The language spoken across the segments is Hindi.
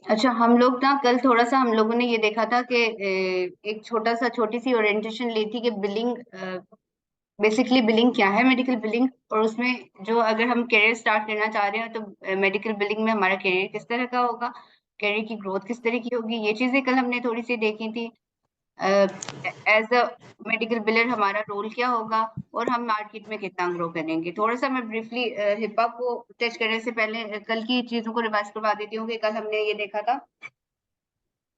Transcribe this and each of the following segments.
अच्छा, हम लोग ना कल थोड़ा सा हम लोगों ने ये देखा था कि एक छोटी सी ओरिएंटेशन ली थी कि बिलिंग, बेसिकली बिलिंग क्या है, मेडिकल बिलिंग, और उसमें जो अगर हम करियर स्टार्ट करना चाह रहे हैं तो मेडिकल बिलिंग में हमारा करियर किस तरह का होगा, करियर की ग्रोथ किस तरह की होगी, ये चीजें कल हमने थोड़ी सी देखी थी। एज अ मेडिकल बिलर हमारा रोल क्या होगा और हम मार्केट में कितना ग्रो करेंगे। थोड़ा सा मैं ब्रीफली हिप्पा को टच करने से पहले कल की चीजों को रिवाइज करवा देती हूँ कि कल हमने ये देखा था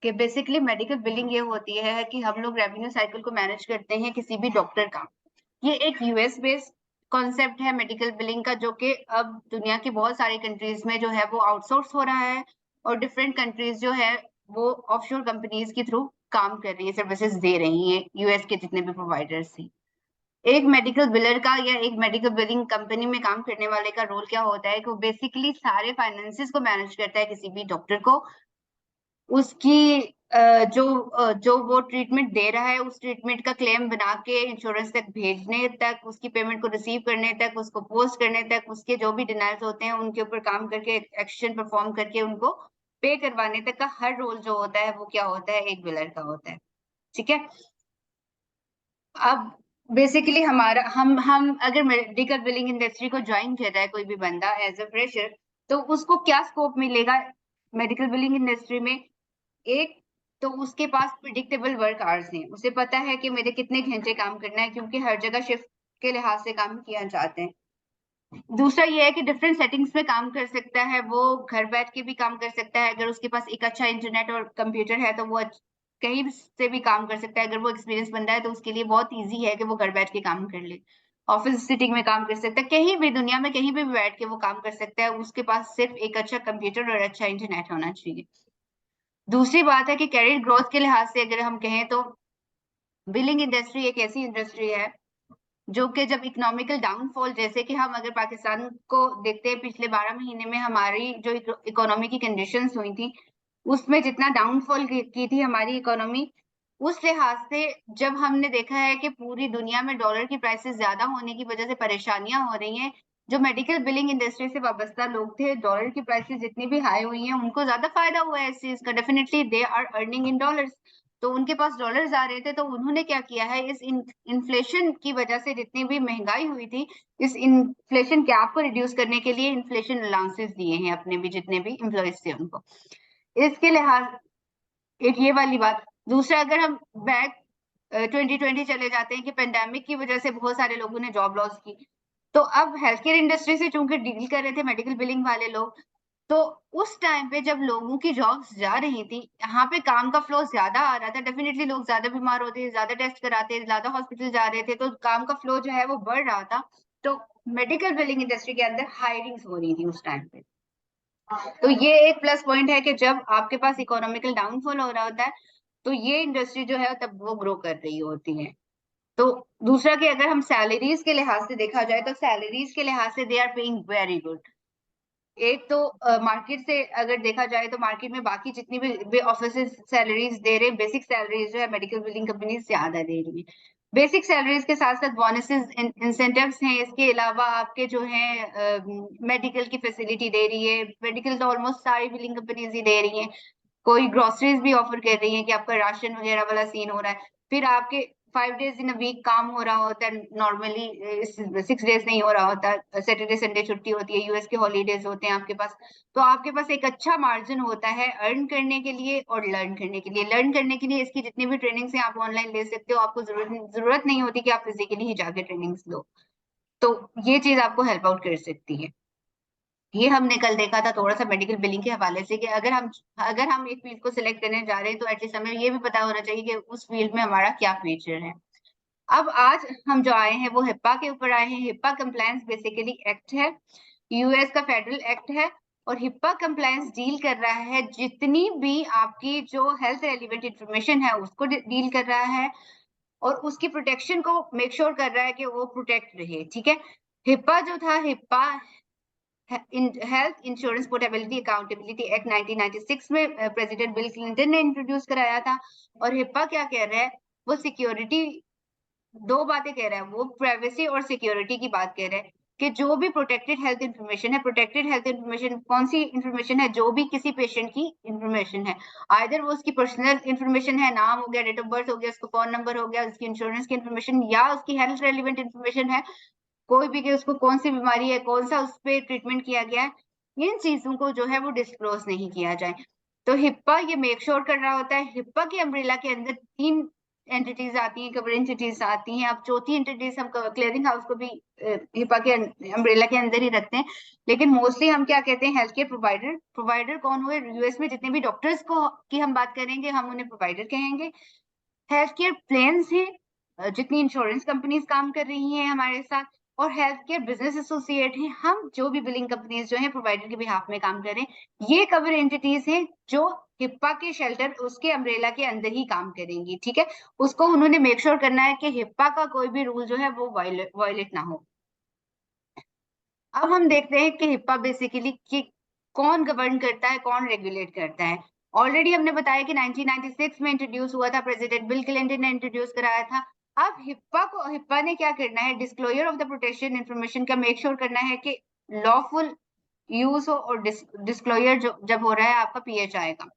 कि बेसिकली मेडिकल बिलिंग ये होती है कि हम लोग रेवेन्यू साइकिल को मैनेज करते हैं किसी भी डॉक्टर का। ये एक यूएस बेस्ड कॉन्सेप्ट है मेडिकल बिलिंग का, जो कि अब दुनिया की बहुत सारी कंट्रीज में जो है वो आउटसोर्स हो रहा है, और डिफरेंट कंट्रीज जो है वो ऑफशोर कंपनीज के थ्रू काम कर रही है, सर्विसेज दे रही है यूएस के जितने भी प्रोवाइडर्स हैं। एक मेडिकल बिलर का या एक मेडिकल बिलिंग कंपनी में काम करने वाले का रोल क्या होता है कि वो बेसिकली सारे फाइनेंसेस को मैनेज करता है किसी भी डॉक्टर को, उसकी जो वो ट्रीटमेंट दे रहा है उस ट्रीटमेंट का क्लेम बना के इंश्योरेंस तक भेजने तक, उसकी पेमेंट को रिसीव करने तक, उसको पोस्ट करने तक, उसके जो भी डिनाइल्स होते हैं उनके ऊपर काम करके एक्शन परफॉर्म करके उनको पे करवाने तक का हर रोल जो होता है वो क्या होता है, एक बिलर का होता है। ठीक है। अब बेसिकली हमारा हम अगर मेडिकल बिलिंग इंडस्ट्री को ज्वाइन कर रहा है कोई भी बंदा एज अ फ्रेशर, तो उसको क्या स्कोप मिलेगा मेडिकल बिलिंग इंडस्ट्री में। एक, तो उसके पास प्रिडिक्टेबल वर्क आवर्स हैं, उसे पता है कि मेरे कितने घंटे काम करना है, क्योंकि हर जगह शिफ्ट के लिहाज से काम किया जाते हैं। दूसरा ये है कि डिफरेंट सेटिंग्स में काम कर सकता है, वो घर बैठ के भी काम कर सकता है, अगर उसके पास एक अच्छा इंटरनेट और कंप्यूटर है तो वो कहीं से भी काम कर सकता है। अगर वो एक्सपीरियंस बंदा है तो उसके लिए बहुत ईजी है कि वो घर बैठ के काम कर ले, ऑफिस सिटिंग में काम कर सकता है, कहीं भी दुनिया में कहीं भी बैठ के वो काम कर सकता है, उसके पास सिर्फ एक अच्छा कंप्यूटर और अच्छा इंटरनेट होना चाहिए। दूसरी बात है कि कैरियर ग्रोथ के लिहाज से अगर हम कहें तो बिलिंग इंडस्ट्री एक ऐसी इंडस्ट्री है जो कि जब इकोनॉमिकल डाउनफॉल, जैसे कि हम अगर पाकिस्तान को देखते हैं पिछले 12 महीने में हमारी जो इकोनॉमी की कंडीशंस हुई थी, उसमें जितना डाउनफॉल की थी हमारी इकोनॉमी, उस लिहाज से जब हमने देखा है कि पूरी दुनिया में डॉलर की प्राइसेस ज्यादा होने की वजह से परेशानियां हो रही हैं, जो मेडिकल बिलिंग इंडस्ट्री से वाबस्ता लोग थे, डॉलर की प्राइसेस जितनी भी हाई हुई हैं उनको ज्यादा फायदा हुआ है इस चीज का। Definitely they are earning in dollars, तो उनके पास डॉलर्स आ रहे थे, तो उन्होंने क्या किया है, इस इन्फ्लेशन की वजह से जितनी भी महंगाई हुई थी, इस इन्फ्लेशन गैप को रिड्यूस करने के लिए इन्फ्लेशन अलाउंसेस दिए हैं अपने भी जितने भी एम्प्लॉयज थे उनको। इसके लिहाज एक ये वाली बात। दूसरा, अगर हम बैक 2020 चले जाते हैं कि पेंडेमिक की वजह से बहुत सारे लोगों ने जॉब लॉस की, तो अब हेल्थ केयर इंडस्ट्री से चूंकि डील कर रहे थे मेडिकल बिलिंग वाले लोग, तो उस टाइम पे जब लोगों की जॉब्स जा रही थी, यहाँ पे काम का फ्लो ज्यादा आ रहा था, डेफिनेटली लोग ज्यादा बीमार होते थे, ज्यादा टेस्ट कराते, ज्यादा हॉस्पिटल जा रहे थे, तो काम का फ्लो जो है वो बढ़ रहा था। तो मेडिकल बिलिंग इंडस्ट्री के अंदर हायरिंग्स हो रही थी उस टाइम पे। तो ये एक प्लस पॉइंट है कि जब आपके पास इकोनॉमिकल डाउनफॉल हो रहा होता है तो ये इंडस्ट्री जो है तब वो ग्रो कर रही होती है। तो दूसरा कि अगर हम सैलरीज के लिहाज से देखा जाए तो सैलरीज के लिहाज से they are paying very good. एक तो मार्केट से अगर देखा जाए तो मार्केट में बाकी जितनी भी ऑफिस सैलरीज दे रहे हैं, बेसिक सैलरीज जो है मेडिकल बिलिंग कंपनी ज्यादा दे रही है। बेसिक सैलरीज के साथ साथ बोनसेस इंसेंटिव्स हैं, इसके अलावा आपके जो है मेडिकल की फैसिलिटी दे रही है। मेडिकल तो ऑलमोस्ट सारी बिलिंग कंपनीज ही दे रही हैं, कोई ग्रोसरीज भी ऑफर कर रही है कि आपका राशन वगैरह वाला सीन हो रहा है। फिर आपके 5 डेज इन अ वीक काम हो रहा होता है, नॉर्मली 6 डेज नहीं हो रहा होता, सैटरडे संडे छुट्टी होती है, यूएस के हॉलीडेज होते हैं आपके पास। तो आपके पास एक अच्छा मार्जिन होता है अर्न करने के लिए और लर्न करने के लिए। लर्न करने के लिए इसकी जितनी भी ट्रेनिंग्स हैं आप ऑनलाइन ले सकते हो, आपको जरूरत नहीं होती कि आप फिजिकली ही जाके ट्रेनिंग्स लो। तो ये चीज आपको हेल्प आउट कर सकती है। ये हमने कल देखा था थोड़ा सा मेडिकल बिलिंग के हवाले से कि अगर हम एक फील्ड को सिलेक्ट करने जा रहे हैं तो एटलीस्ट हमें ये भी पता होना चाहिए कि उस फील्ड में हमारा क्या फ्यूचर है। अब आज हम जो आए हैं वो हिप्पा के ऊपर आए हैं। हिप्पा कंप्लायंस बेसिकली एक्ट है, यूएस का फेडरल एक्ट है, और हिप्पा कंप्लायंस डील कर रहा है जितनी भी आपकी जो हेल्थ रेलिवेंट इंफॉर्मेशन है उसको डील कर रहा है, और उसकी प्रोटेक्शन को मेक श्योर कर रहा है कि वो प्रोटेक्ट रहे। ठीक है। हिप्पा जो था, HIPAA health insurance portability accountability act 1996 में प्रेसिडेंट बिल क्लिंटन ने इंट्रोड्यूस कराया था। और हिप्पा क्या कह रहा है, वो सिक्योरिटी, दो बातें कह रहा है, वो प्राइवेसी और सिक्योरिटी की बात कह रहा है। कि जो भी प्रोटेक्टेड हेल्थ इन्फॉर्मेशन है, प्रोटेक्टेड हेल्थ इन्फॉर्मेशन कौन सी इन्फॉर्मेशन है, जो भी किसी पेशेंट की इन्फॉर्मेशन है, आइदर वो उसकी पर्सनल इन्फॉर्मेशन है, नाम हो गया, डेट ऑफ बर्थ हो गया, उसका फोन नंबर हो गया, उसकी इंश्योरेंस की इन्फॉर्मेशन, या उसकी हेल्थ रेलिवेंट इन्फॉर्मेशन है, कोई भी कि उसको कौन सी बीमारी है, कौन सा उस पर ट्रीटमेंट किया गया है, इन चीजों को जो है वो डिस्क्लोज नहीं किया जाए। तो हिप्पा ये मेक श्योर कर रहा होता है। हिप्पा की अम्ब्रेला के अंदर 3 एंटिटीज आती हैं, कवर एंटिटीज आती हैं। अब चौथी एंटिटीज हम क्लियरिंग हाउस को भी हिप्पा के अम्ब्रेला के अंदर ही रखते हैं, लेकिन मोस्टली हम क्या कहते हैं, हेल्थ केयर प्रोवाइडर। प्रोवाइडर कौन हुए, यूएस में जितने भी डॉक्टर्स को की हम बात करेंगे हम उन्हें प्रोवाइडर कहेंगे। हेल्थ केयर प्लान्स है, जितनी इंश्योरेंस कंपनीज काम कर रही हैं हमारे साथ, और हेल्थ केयर बिजनेस एसोसिएट हैं, हम जो भी बिलिंग कंपनीज जो है प्रोवाइडर के बिहाफ में काम करें, ये कवर एंटिटीज हैं जो हिप्पा के शेल्टर उसके अम्ब्रेला के अंदर ही काम करेंगी। ठीक है, उसको उन्होंने मेक श्योर करना है कि हिप्पा का कोई भी रूल जो है वो वायलेट ना हो। अब हम देखते हैं कि हिप्पा बेसिकली कि कौन गवर्न करता है, कौन रेगुलेट करता है। ऑलरेडी हमने बताया कि 1996 में इंट्रोड्यूस हुआ था, प्रेसिडेंट बिल क्लिंटन ने इंट्रोड्यूस कराया था। अब हिप्पा ने क्या करना है, disclosure of the protection information का मेक श्योर करना है कि लॉफुल यूज हो, और डिस्क्लोजर जब हो रहा है आपका पीएचआई का।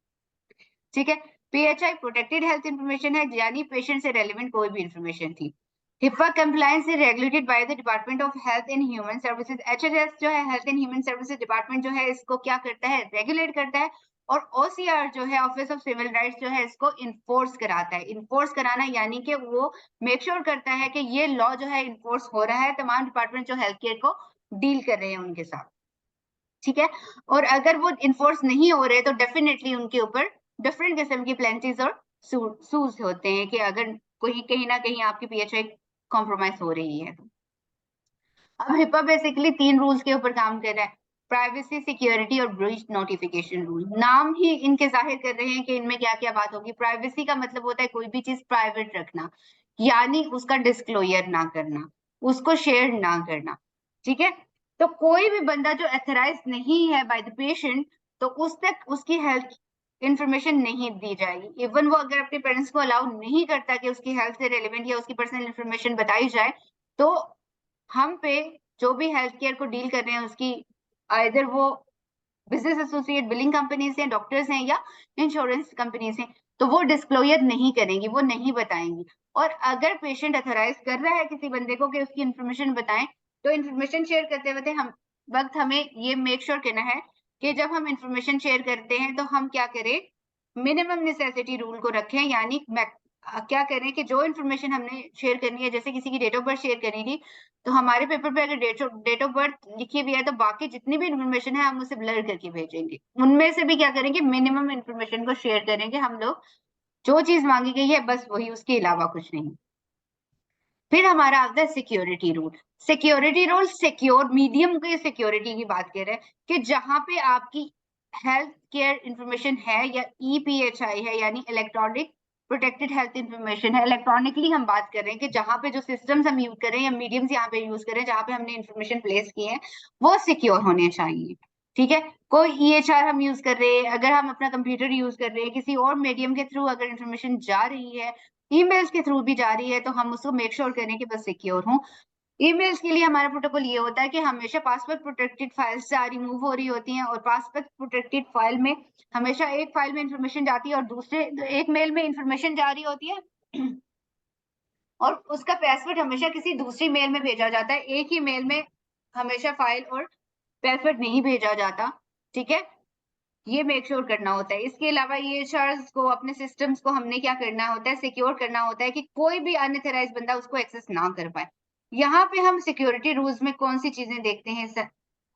ठीक है, पीएचआई प्रोटेक्टेड हेल्थ इंफॉर्मेशन है, यानी पेशेंट से रेलिवेंट कोई भी इंफॉर्मेशन थी। HIPAA compliance is regulated by the Department of Health and Human Services। HHS जो है, health and human services department जो है, इसको क्या करता है, रेगुलेट करता है। और OCR जो है, ऑफिस ऑफ सिविल राइट्स जो है, इसको इन्फोर्स कराता है। इन्फोर्स कराना यानी कि वो मेक श्योर करता है कि ये लॉ जो है इन्फोर्स हो रहा है, तमाम डिपार्टमेंट जो हेल्थ केयर को डील कर रहे हैं उनके साथ। ठीक है, और अगर वो इन्फोर्स नहीं हो रहे तो डेफिनेटली उनके ऊपर डिफरेंट किस्म की प्लेंटीज और सूज होते हैं कि अगर कोई कहीं ना कहीं आपकी पीएचआई कॉम्प्रोमाइज हो रही है। अब हिप्पा बेसिकली 3 रूल्स के ऊपर काम कर रहा है, प्राइवेसी, सिक्योरिटी और ब्रीच नोटिफिकेशन रूल। नाम ही इनके जाहिर कर रहे हैं कि इनमें क्या क्या बात होगी। प्राइवेसी का मतलब होता है कोई भी चीज प्राइवेट रखना, यानी उसका डिस्क्लोजर ना करना, उसको शेयर ना करना। ठीक है, तो कोई भी बंदा जो एथराइज नहीं है बाय द पेशेंट, तो उस तक उसकी हेल्थ इंफॉर्मेशन नहीं दी जाएगी। इवन वो अगर अपने पेरेंट्स को अलाउ नहीं करता कि उसकी हेल्थ से रिलेवेंट या उसकी पर्सनल इंफॉर्मेशन बताई जाए, तो हम पे जो भी हेल्थ केयर को डील कर रहे हैं उसकी आइदर वो बिजनेस एसोसिएट बिलिंग कंपनीज हैं, डॉक्टर्स हैं, या इंश्योरेंस कंपनीज हैं, तो वो डिस्क्लोजर नहीं करेंगी, वो नहीं बताएंगी। और अगर पेशेंट अथोराइज कर रहा है किसी बंदे को कि उसकी इंफॉर्मेशन बताएं, तो इंफॉर्मेशन शेयर करते वक्त हमें ये मेक श्योर करना है कि जब हम इंफॉर्मेशन शेयर करते हैं तो हम क्या करें, मिनिमम नेसेसिटी रूल को रखें। यानी क्या करें कि जो इन्फॉर्मेशन हमने शेयर करनी है, जैसे किसी की डेट ऑफ बर्थ शेयर करनी थी, तो हमारे पेपर पे अगर डेट ऑफ बर्थ लिखी हुई है, तो बाकी जितनी भी इन्फॉर्मेशन है हम उसे ब्लर करके भेजेंगे। उनमें से भी क्या करेंगे, मिनिमम इन्फॉर्मेशन को शेयर करेंगे हम लोग। जो चीज मांगी गई है बस वही, उसके अलावा कुछ नहीं। फिर हमारा आता है security rule. Security rule secure medium की सिक्योरिटी की बात कर रहे हैं कि जहां पे आपकी हेल्थ केयर इंफॉर्मेशन है या ईपीएचआई है, यानी इलेक्ट्रॉनिक प्रोटेक्टेड हेल्थ इंफॉर्मेशन है। इलेक्ट्रॉनिकली हम बात कर रहे हैं कि जहां पे जो सिस्टम्स हम यूज कर रहे हैं या मीडियम्स यहाँ पे यूज कर रहे हैं, जहां पे हमने इंफॉर्मेशन प्लेस की है, वो सिक्योर होने चाहिए। ठीक है, कोई ईएचआर हम यूज कर रहे हैं, अगर हम अपना कंप्यूटर यूज कर रहे हैं, किसी और मीडियम के थ्रू अगर इंफॉर्मेशन जा रही है, ईमेल्स के थ्रू भी जा रही है, तो हम उसको मेक श्योर करें कि बस सिक्योर हो। ईमेल्स के लिए हमारा प्रोटोकॉल ये होता है कि हमेशा पासवर्ड प्रोटेक्टेड फाइल्स से रिमूव हो रही होती हैं, और पासवर्ड प्रोटेक्टेड फाइल में हमेशा एक फाइल में इंफॉर्मेशन जाती है और दूसरे एक मेल में इंफॉर्मेशन जा रही होती है और उसका पासवर्ड हमेशा किसी दूसरी मेल में भेजा जाता है। एक ही मेल में हमेशा फाइल और पासवर्ड नहीं भेजा जाता। ठीक है, ये मेक श्योर करना होता है। इसके अलावा ईएचआरस को, अपने सिस्टम्स को हमने क्या करना होता है, सिक्योर करना होता है कि कोई भी अनऑथराइज्ड बंदा उसको एक्सेस ना कर पाए। यहाँ पे हम सिक्योरिटी रूल्स में कौन सी चीजें देखते हैं सर,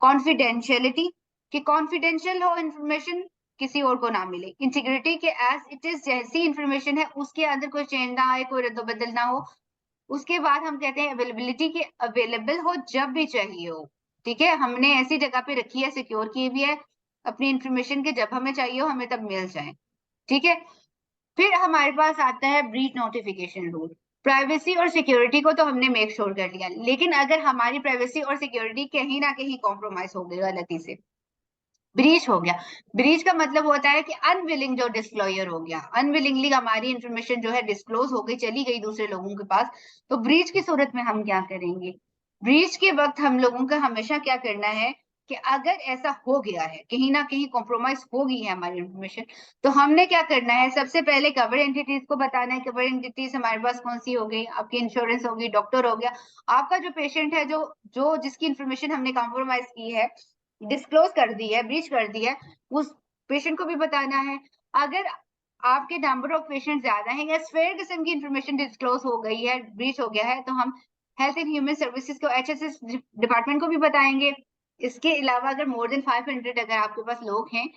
कॉन्फिडेंशियलिटी, कि कॉन्फिडेंशियल हो इंफॉर्मेशन, किसी और को ना मिले। इंटीग्रिटी के एज इट इज जैसी इंफॉर्मेशन है उसके अंदर कोई चेंज ना आए, कोई रद्द-बदल ना हो। उसके बाद हम कहते हैं अवेलेबिलिटी, के अवेलेबल हो जब भी चाहिए हो। ठीक है, हमने ऐसी जगह पे रखी है, सिक्योर की भी है अपनी इंफॉर्मेशन के, जब हमें चाहिए हो हमें तब मिल जाए। ठीक है, फिर हमारे पास आता है ब्रीच नोटिफिकेशन रूल। प्राइवेसी और सिक्योरिटी को तो हमने मेक श्योर कर लिया, लेकिन अगर हमारी प्राइवेसी और सिक्योरिटी कहीं ना कहीं कॉम्प्रोमाइज हो गई, गलती से ब्रीच हो गया। ब्रीच का मतलब होता है कि अनविलिंग जो डिस्क्लोजर हो गया, अनविलिंगली हमारी इंफॉर्मेशन जो है डिस्क्लोज हो गई, चली गई दूसरे लोगों के पास, तो ब्रीच की सूरत में हम क्या करेंगे, ब्रीच के वक्त हम लोगों का हमेशा क्या करना है कि अगर ऐसा हो गया है, कहीं ना कहीं कॉम्प्रोमाइज हो गई है हमारी इंफॉर्मेशन, तो हमने क्या करना है, सबसे पहले कवर एंटिटीज को बताना है। कवर एंटिटीज हमारे पास कौन सी हो गई, आपकी इंश्योरेंस होगी, डॉक्टर हो गया, आपका जो पेशेंट है, जो जो जिसकी इंफॉर्मेशन हमने कॉम्प्रोमाइज की है, डिस्क्लोज कर दी है, ब्रीच कर दी है, उस पेशेंट को भी बताना है। अगर आपके नंबर ऑफ पेशेंट ज्यादा है या स्फेयर किस्म की इंफॉर्मेशन डिस्क्लोज हो गई है, ब्रीच हो गया है, तो हम हेल्थ एंड ह्यूमन सर्विसेज को, एचएसएस डिपार्टमेंट को भी बताएंगे। इसके अलावा अगर मोर देन 500 अगर आपके पास लोग हैं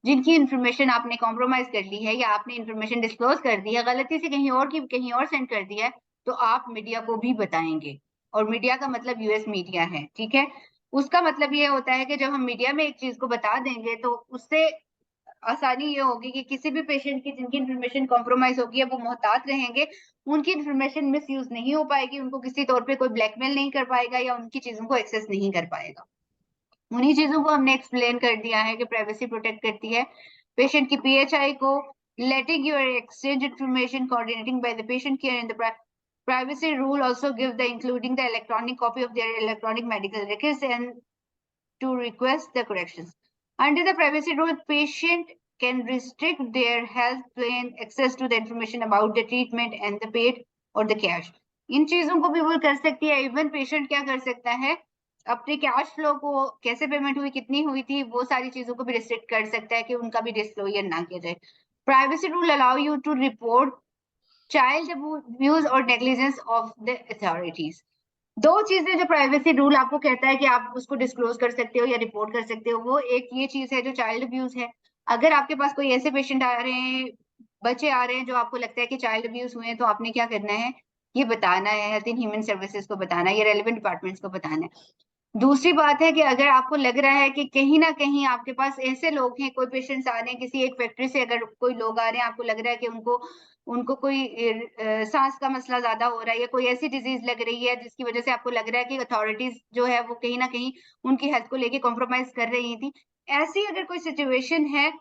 जिनकी इंफॉर्मेशन आपने कॉम्प्रोमाइज कर ली है या आपने इंफॉर्मेशन डिस्क्लोज कर दी है, गलती से कहीं और की कहीं और सेंड कर दिया है, तो आप मीडिया को भी बताएंगे। और मीडिया का मतलब यूएस मीडिया है, ठीक है। उसका मतलब ये होता है कि जब हम मीडिया में एक चीज को बता देंगे तो उससे आसानी ये होगी कि किसी भी पेशेंट की जिनकी इंफॉर्मेशन कॉम्प्रोमाइज होगी है वो मोहतात रहेंगे, उनकी इंफॉर्मेशन मिस यूज नहीं हो पाएगी, उनको किसी तौर पे कोई ब्लैकमेल नहीं कर पाएगा या उनकी चीजों को एक्सेस नहीं कर पाएगा। उन्हीं चीजों को हमने एक्सप्लेन कर दिया है कि प्राइवेसी प्रोटेक्ट करती है पेशेंट की पीएचआई को, letting your exchange information coordinating by the patient care and the privacy rule also give the including the electronic copy of their electronic medical records and to request the corrections. Under the privacy rule, patient can restrict their health plan access to the information about the treatment and the paid or the cash. इन चीजों को भी वो कर सकती है। इवन पेशेंट क्या कर सकता है, अपने कैश फ्लो को, कैसे पेमेंट हुई, कितनी हुई थी, वो सारी चीजों को भी रिस्ट्रिक्ट कर सकता है कि उनका भी डिस्क्लोजर ना किया जाए। Privacy rule allow you to report child abuse और नेग्लिजेंस ऑफ द अथॉरिटीज। दो चीजें जो प्राइवेसी रूल आपको कहता है कि आप उसको डिस्क्लोज कर सकते हो या रिपोर्ट कर सकते हो, वो एक ये चीज है जो चाइल्ड अब्यूज है। अगर आपके पास कोई ऐसे पेशेंट आ रहे हैं, बच्चे आ रहे हैं जो आपको लगता है कि चाइल्ड अब्यूज हुए हैं, तो आपने क्या करना है, ये बताना है, हेल्थ एंड ह्यूमन सर्विसेज को बताना है, ये रेलिवेंट डिपार्टमेंट्स को बताना है। दूसरी बात है कि अगर आपको लग रहा है कि कहीं ना कहीं आपके पास ऐसे लोग हैं, कोई पेशेंट्स आ रहे हैं किसी एक फैक्ट्री से, अगर कोई लोग आ रहे हैं, आपको लग रहा है कि उनको उनको कोई सांस का मसला ज्यादा हो रहा है या कोई ऐसी डिजीज लग रही है जिसकी वजह से आपको लग रहा है कि अथॉरिटीज जो है वो कहीं ना कहीं उनकी हेल्थ को लेके कॉम्प्रोमाइज कर रही थी, ऐसी अगर कोई सिचुएशन है,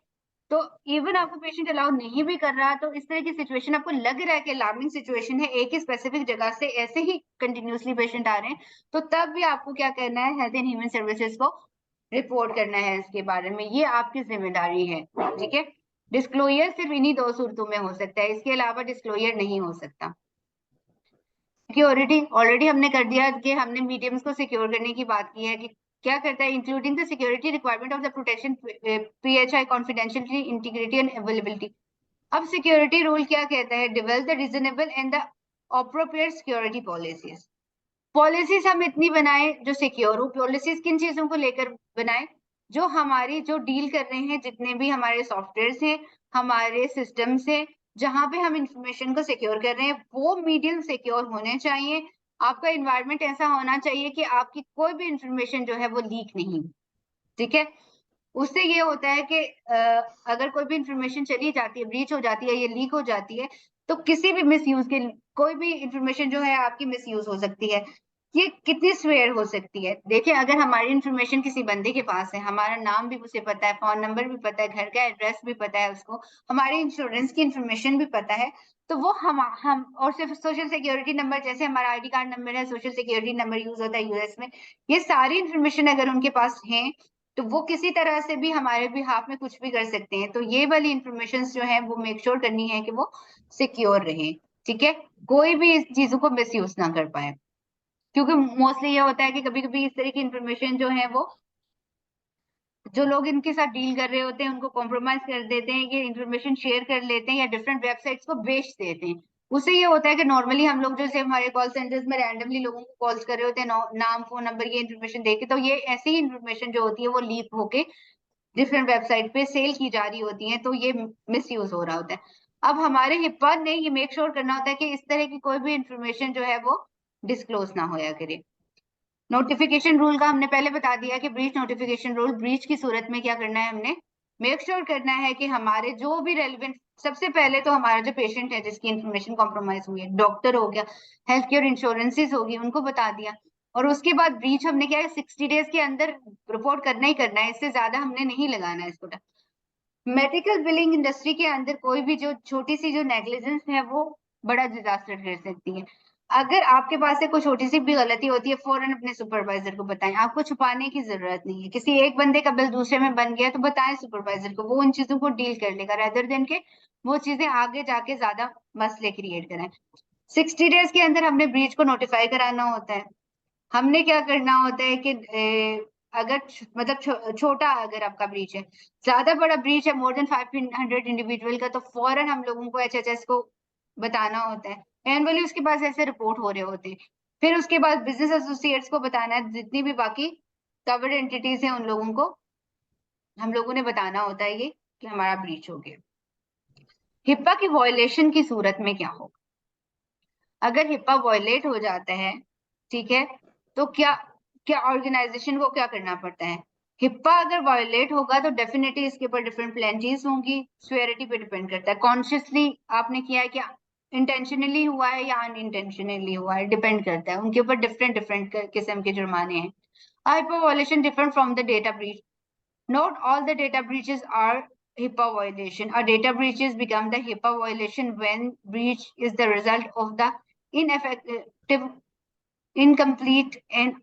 तो इवन आपको पेशेंट अलाउ नहीं भी कर रहा, तो इस तरह की सिचुएशन आपको लग रहा है कि अलार्मिंग सिचुएशन है, एक ही स्पेसिफिक जगह से ऐसे ही कंटिन्यूसली पेशेंट आ रहे हैं, तो तब भी आपको क्या करना है, हेल्थ एंड ह्यूमन सर्विसेज को रिपोर्ट करना है इसके बारे में, ये आपकी जिम्मेदारी है, ठीक है। डिस्क्लोजर सिर्फ इन्हीं दो सूरतों में हो सकता है, इसके अलावा डिस्क्लोजर नहीं हो सकता। सिक्योरिटी ऑलरेडी हमने कर दिया कि हमने मीडियम्स को सिक्योर करने की बात की है कि क्या करता है, including the security requirement of the protection PHI confidentiality integrity and availability. अब सिक्योरिटी रूल क्या कहता है, develop the reasonable and the appropriate security policies. Policies हम इतनी बनाए जो सिक्योर हो। पॉलिसीज किन चीजों को लेकर बनाए, जो हमारी जो डील कर रहे हैं, जितने भी हमारे सॉफ्टवेयर हैं, हमारे सिस्टम से, जहां पे हम इंफॉर्मेशन को सिक्योर कर रहे हैं, वो मीडियम सिक्योर होने चाहिए। आपका इन्वायरमेंट ऐसा होना चाहिए कि आपकी कोई भी इंफॉर्मेशन जो है वो लीक नहीं, ठीक है। उससे ये होता है कि अगर कोई भी इंफॉर्मेशन चली जाती है, ब्रीच हो जाती है, ये लीक हो जाती है, तो किसी भी मिस यूज के, कोई भी इंफॉर्मेशन जो है आपकी मिस यूज हो सकती है। ये कितनी स्वेयर हो सकती है, देखिए अगर हमारी इंफॉर्मेशन किसी बंदे के पास है, हमारा नाम भी उसे पता है, फोन नंबर भी पता है, घर का एड्रेस भी पता है उसको, हमारी इंश्योरेंस की इंफॉर्मेशन भी पता है, तो वो हम और सिर्फ सोशल सिक्योरिटी नंबर, जैसे हमारा आईडी कार्ड नंबर है, सोशल सिक्योरिटी नंबर यूज होता है यूएस में, ये सारी इंफॉर्मेशन अगर उनके पास है, तो वो किसी तरह से भी हमारे बिहाफ में कुछ भी कर सकते हैं। तो ये वाली इंफॉर्मेशन जो है वो मेक श्योर करनी है कि वो सिक्योर रहे, ठीक है, कोई भी इस चीजों को मिस यूज ना कर पाए। क्योंकि मोस्टली ये होता है कि कभी कभी इस तरह की इंफॉर्मेशन जो है वो, जो लोग इनके साथ डील कर रहे होते हैं, उनको कॉम्प्रोमाइज कर देते हैं, कि इंफॉर्मेशन शेयर कर लेते हैं या डिफरेंट वेबसाइट्स को बेच देते हैं। उससे ये होता है कि नॉर्मली हम लोग जैसे हमारे कॉल सेंटर्स में रैंडमली लोगों को कॉल्स कर रहे होते हैं, नाम फोन नंबर ये इंफॉर्मेशन देके, तो ये ऐसी ही इंफॉर्मेशन जो होती है वो लीक होके डिफरेंट वेबसाइट पे सेल की जा रही होती है, तो ये मिस यूज हो रहा होता है। अब हमारे हिप्पा ने ये मेक श्योर करना होता है कि इस तरह की कोई भी इंफॉर्मेशन जो है वो डिस्क्लोज ना होया करे। नोटिफिकेशन रूल का हमने पहले बता दिया कि ब्रीच नोटिफिकेशन रूल, ब्रीच की सूरत में क्या करना है, हमने मेक श्योर करना है कि हमारे जो भी रेलिवेंट, सबसे पहले तो हमारा जो पेशेंट है जिसकी इंफॉर्मेशन कॉम्प्रोमाइज हुई है, डॉक्टर हो गया, हेल्थ केयर इंश्योरेंसेज होगी, उनको बता दिया। और उसके बाद ब्रीच हमने क्या है, 60 डेज के अंदर रिपोर्ट करना ही करना है, इससे ज्यादा हमने नहीं लगाना है इसको। मेडिकल बिलिंग इंडस्ट्री के अंदर कोई भी जो छोटी सी जो नेग्लिजेंस है वो बड़ा डिजास्टर कर सकती है। अगर आपके पास से कोई छोटी सी भी गलती होती है फौरन अपने सुपरवाइजर को बताएं, आपको छुपाने की जरूरत नहीं है। किसी एक बंदे का बिल दूसरे में बन गया तो बताएं सुपरवाइजर को, वो उन चीजों को डील कर लेगा, रेदर देन के वो चीजें आगे जाके ज्यादा मसले क्रिएट करें। 60 डेज के अंदर हमने ब्रीच को नोटिफाई कराना होता है। हमने क्या करना होता है कि अगर मतलब छोटा अगर आपका ब्रीच है, ज्यादा बड़ा ब्रीच है मोर देन 500 इंडिविजुअल का, तो फौरन हम लोगों को एचएचएस को बताना होता है। एनुअली उसके पास ऐसे रिपोर्ट हो रहे होते हैं। फिर उसके बाद बिजनेस एसोसिएट्स को बताना है, जितनी भी बाकी कवर्ड एंटिटीज हैं उन लोगों को हम लोगों ने बताना होता है ये कि हमारा ब्रीच हो गया। हिप्पा की वॉयलेशन की सूरत में क्या होगा? अगर हिप्पा वॉयलेट हो जाता है, ठीक है, तो क्या क्या ऑर्गेनाइजेशन को क्या करना पड़ता है? हिप्पा अगर वायलेट होगा तो डेफिनेटली इसके ऊपर डिफरेंट प्लेंटीज होंगी। स्वेरिटी पे डिपेंड करता है, कॉन्शियसली आपने किया है क्या, इंटेंशनली हुआ है या अनइंटेंशनली हुआ है, डिपेंड करता है। उनके ऊपर डिफरेंट डिफरेंट किस्म के जुर्माने हैं। HIPAA violation different from the data breach. Not all the data breaches are HIPAA violation. A data breaches become the HIPAA violation when breach is the result of the ineffective, incomplete and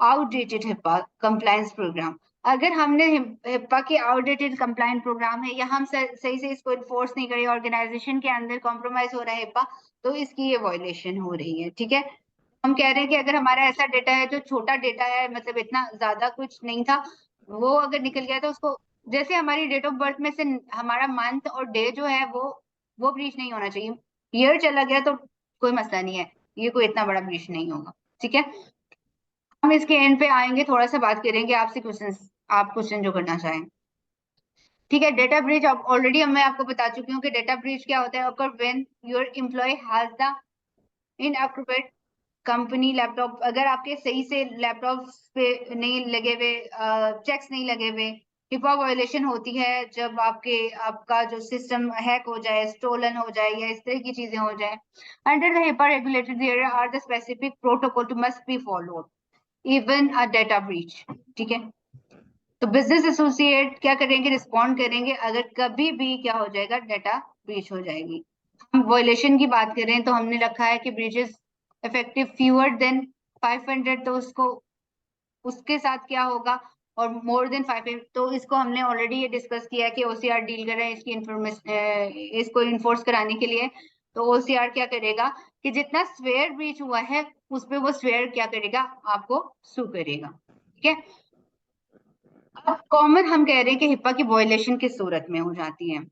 outdated HIPAA compliance program. अगर हमने हिप्पा की आउटडेटेड कंप्लायंट प्रोग्राम है या हम सही से इसको इन्फोर्स नहीं करें, ऑर्गेनाइजेशन के अंदर कॉम्प्रोमाइज हो रहा है हिप्पा, तो इसकी ये वायलेशन हो रही है। ठीक है, हम कह रहे हैं कि अगर हमारा ऐसा डेटा है जो छोटा डेटा है, मतलब इतना ज्यादा कुछ नहीं था, वो अगर निकल गया तो उसको, जैसे हमारी डेट ऑफ बर्थ में से हमारा मंथ और डे जो है वो ब्रीच नहीं होना चाहिए। ईयर चला गया तो कोई मसला नहीं है, ये कोई इतना बड़ा ब्रीच नहीं होगा। ठीक है, हम इसके एंड पे आएंगे, थोड़ा सा बात करेंगे आपसे क्वेश्चन, आप क्वेश्चन जो करना चाहें। ठीक है, डेटा ब्रीच ऑलरेडी मैं आपको बता चुकी हूँ कि डेटा ब्रीच क्या होता है। Occur when your employ has the inappropriate company laptop, अगर आपके सही से लैपटॉप पे नहीं लगे हुए, चेक्स नहीं लगे हुए, हिपा वायलेशन होती है जब आपका जो सिस्टम हैक हो जाए, स्टोलन हो जाए या इस तरह की चीजें हो जाए। Under the HIPAA regulated area are the specific protocol to must be followed even a data breach. ठीक है, तो बिजनेस एसोसिएट क्या करेंगे, रिस्पॉन्ड करेंगे अगर कभी भी क्या हो जाएगा, डेटा ब्रीच हो जाएगी। हम वॉयलेशन की बात करें तो हमने रखा है कि ब्रीचेस इफेक्टिव फ्यूअर देन 500, तो उसको उसके साथ क्या होगा, और मोर देन 500, तो इसको हमने ऑलरेडी ये डिस्कस किया है कि ओसीआर डील कर रहे हैं इसकी इंफॉर्मेशन, इसको इन्फोर्स कराने के लिए। तो ओसीआर क्या करेगा कि जितना स्वेयर ब्रीच हुआ है उस पर वो स्वेयर क्या करेगा, आपको सू करेगा। ठीक है, अब कॉमन हम कह रहे हैं कि हिप्पा की वॉयलेशन किस सूरत में हो जाती है।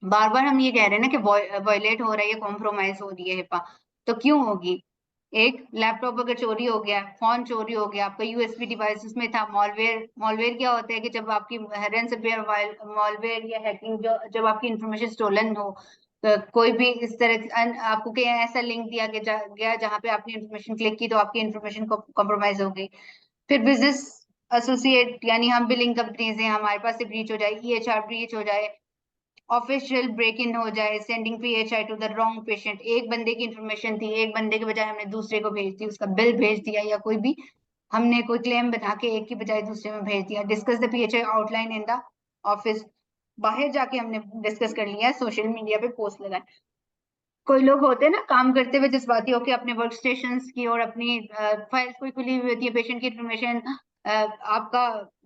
बार बार हम ये कह रहे हैं ना कि वॉयलेट हो रही है, कॉम्प्रोमाइज हो रही है हिप्पा, तो क्यों होगी? एक लैपटॉप अगर चोरी हो गया, फोन चोरी हो गया, आपका यूएसबी डिवाइस उसमें था, मॉलवेयर मॉलवेयर क्या होता है कि जब आपकी रैनसमवेयर मॉलवेयर या हैकिंग, जो जब आपकी इंफॉर्मेशन स्टोलन हो, तो कोई भी इस तरह आपको कहीं ऐसा लिंक दिया गया जहां पे आपने इंफॉर्मेशन क्लिक की तो आपकी इंफॉर्मेशन कॉम्प्रोमाइज हो गई। फिर बिजनेस एसोसिएट यानी हम बिलिंग कंपनीज हैं, हमारे पास से ब्रीच हो जाए, ईएचआर ब्रीच हो जाए, ऑफिशियल ब्रेक इन हो जाए, sending PHI to the wrong patient, एक बंदे की इंफॉर्मेशन थी, एक बंदे के बजाय हमने दूसरे को भेज दी, उसका बिल भेज दिया, या कोई भी हमने कोई क्लेम बना के एक की बजाय दूसरे में भेज दिया। Discuss the PHI outline in the office, बाहर जाके हमने डिस्कस कर लिया, सोशल मीडिया पे पोस्ट लगाए। कोई लोग होते हैं ना काम करते हुए जज्बाती होकर अपने वर्क स्टेशन की और अपनी फाइल्स कोई खुली हुई होती है, पेशेंट की इंफॉर्मेशन, आपका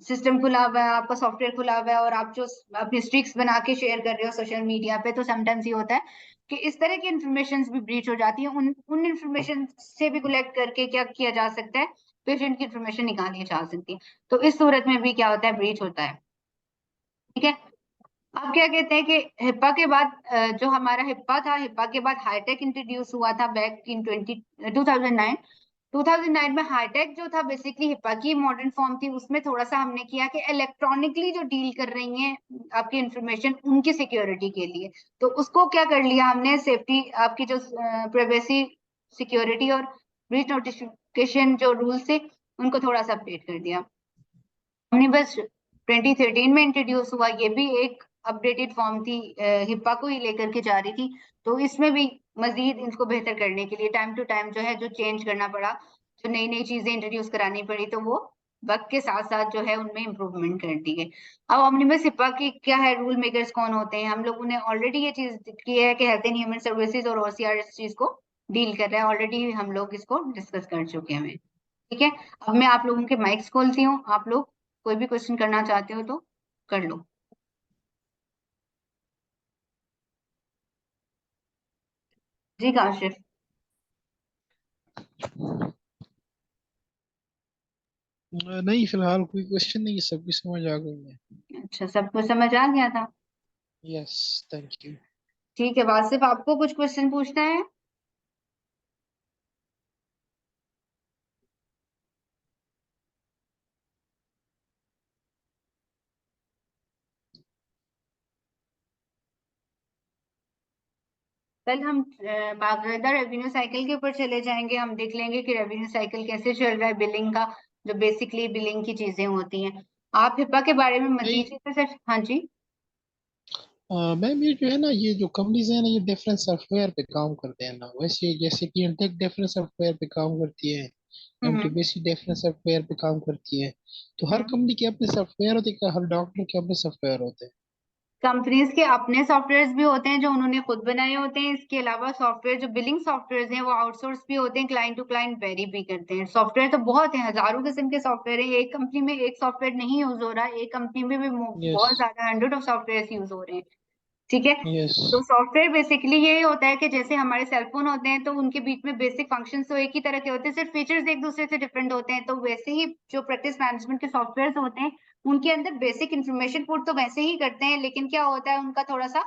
सिस्टम खुला हुआ है, आपका सॉफ्टवेयर खुला हुआ है, और आप जो अपनी स्ट्रिक्स बना के शेयर कर रहे हो सोशल मीडिया पे, तो समटाइम्स ये होता है कि इस तरह की इंफॉर्मेशन भी ब्रीच हो जाती है। उन इंफॉर्मेशन से भी कलेक्ट करके क्या किया जा सकता है, पेशेंट की इंफॉर्मेशन निकाली जा सकती है। तो इस सूरत में भी क्या होता है, ब्रीच होता है। ठीक है, अब क्या कहते हैं कि हिप्पा के बाद जो हमारा हिप्पा था, हिप्पा के बाद हाईटेक इंट्रोड्यूस हुआ था बैक इन 2009। 2009 में हाईटेक जो था बेसिकली हिप्पा की मॉडर्न फॉर्म थी। उसमें थोड़ा सा हमने किया कि इलेक्ट्रॉनिकली जो डील कर रही हैं आपकी इंफॉर्मेशन, उनकी सिक्योरिटी के लिए, तो उसको क्या कर लिया हमने, सेफ्टी आपकी जो प्राइवेसी सिक्योरिटी और ब्रीच नोटिफिकेशन जो रूल्स थे उनको थोड़ा सा अपडेट कर दिया हमने। बस 2013 में इंट्रोड्यूस हुआ, ये भी एक अपडेटेड फॉर्म थी, हिप्पा को ही लेकर के जा रही थी। तो इसमें भी मजीद इसको बेहतर करने के लिए टाइम टू टाइम जो है जो चेंज करना पड़ा, जो नई नई चीजें इंट्रोड्यूस करानी पड़ी, तो वो वक्त के साथ साथ जो है उनमें इम्प्रूवमेंट कर दी गई। अब omnibus हिप्पा की क्या है, रूल मेकर्स कौन होते हैं, हम लोगों ने ऑलरेडी ये चीज की है कि हेल्थ एंड ह्यूमन सर्विसेज और ओसीआर इस चीज को डील कर रहा है, ऑलरेडी हम लोग इसको डिस्कस कर चुके हैं। ठीक है, अब मैं आप लोगों के माइक्स खोलती हूँ, आप लोग कोई भी क्वेश्चन करना चाहते हो तो कर लो। जी काशिफ। नहीं, फिलहाल कोई क्वेश्चन नहीं, सबकी समझ आ गई है। अच्छा, सबको समझ आ गया था? Yes, thank you. ठीक है, वासिफ आपको कुछ क्वेश्चन पूछना है? कल हम बाकायदा रेवेन्यू साइकिल के ऊपर चले जाएंगे, हम देख लेंगे कि रेवेन्यू साइकिल कैसे चल रहा है, बिलिंग का, जो बेसिकली बिलिंग की चीजें होती हैं। आप हिप्पा के बारे में नहीं, मजीद से सर। हाँ जी। मैम ये जो है ना, ये जो कंपनीज है ना, ये डिफरेंट सॉफ्टवेयर पे काम करते हैं ना, वैसे जैसे कि इंटेक डिफरेंट सॉफ्टवेयर पे काम करती है, हम्म। एमटीबीसी डिफरेंट सॉफ्टवेयर पे काम करती है। तो हर हम्म। कंपनी के अपने सॉफ्टवेयर होते हैं, हर डॉक्टर के अपने सॉफ्टवेयर होते हैं। कंपनीज के अपने सॉफ्टवेयर्स भी होते हैं जो उन्होंने खुद बनाए होते हैं, इसके अलावा सॉफ्टवेयर जो बिलिंग सॉफ्टवेयर हैं वो आउटसोर्स भी होते हैं, क्लाइंट टू क्लाइंट वेरी भी करते हैं। सॉफ्टवेयर तो बहुत है, हजारों किस्म के सॉफ्टवेयर है, एक कंपनी में एक सॉफ्टवेयर नहीं यूज हो रहा है, एक कंपनी में भी यस। बहुत ज्यादा हंड्रेड ऑफ सॉफ्टवेयर यूज हो रहे हैं। ठीक है। यस। तो सॉफ्टवेयर बेसिकली ये होता है कि जैसे हमारे सेलफोन होते हैं तो उनके बीच में बेसिक फंक्शंस तो एक ही तरह के होते हैं, सिर्फ फीचर्स एक दूसरे से डिफरेंट होते हैं, तो वैसे ही जो प्रैक्टिस मैनेजमेंट के सॉफ्टवेयर होते हैं उनके अंदर बेसिक इंफॉर्मेशन पुट तो वैसे ही करते हैं, लेकिन क्या होता है उनका थोड़ा सा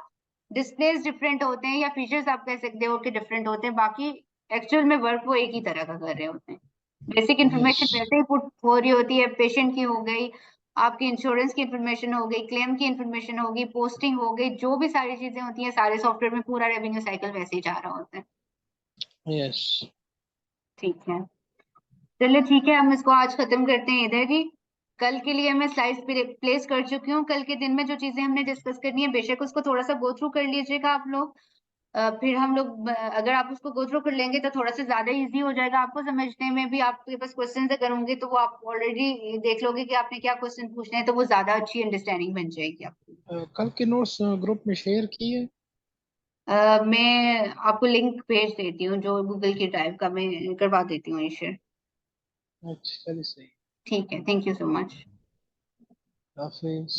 डिस्प्लेस डिफरेंट होते हैं या फीचर्स आप कह सकते हो कि डिफरेंट होते हैं, बाकी एक्चुअल में वर्क वो एक ही तरह का कर रहे होते हैं। Basic yes. इंफॉर्मेशन वैसे ही पुट हो रही होती है, पेशेंट की हो गई, आपकी इंश्योरेंस की इंफॉर्मेशन हो गई, क्लेम की इंफॉर्मेशन होगी, पोस्टिंग हो गई, जो भी सारी चीजें होती हैं सारे सॉफ्टवेयर में पूरा रेवेन्यू साइकिल वैसे ही जा रहा होता है। यस। ठीक है, चलिए ठीक है, हम इसको आज खत्म करते हैं इधर ही। कल के लिए मैं स्लाइड्स प्लेस कर चुकी हूँ, कल के दिन में जो चीजें हमने डिस्कस करनी है बेशक उसको थोड़ा सा गो थ्रू कर लीजिएगा आप लोग। फिर हम लोग अगर आप उसको गो थ्रू कर लेंगे तो थोड़ा सा ज्यादा इजी हो जाएगा आपको समझने में भी, आपके पास क्वेश्चन अगर होंगे तो वो आप ऑलरेडी देख लोगे कि आपने क्या क्वेश्चन पूछने हैं, तो वो ज्यादा अच्छी अंडरस्टैंडिंग बन जाएगी आपकी। कल के नोट्स ग्रुप में शेयर किए। मैं आपको लिंक भेज देती हूँ जो गूगल की ड्राइव का, मैं करवा देती हूँ ये शेयर। अच्छा, चलिए सही। ठीक है, thank you so much. Hafiz.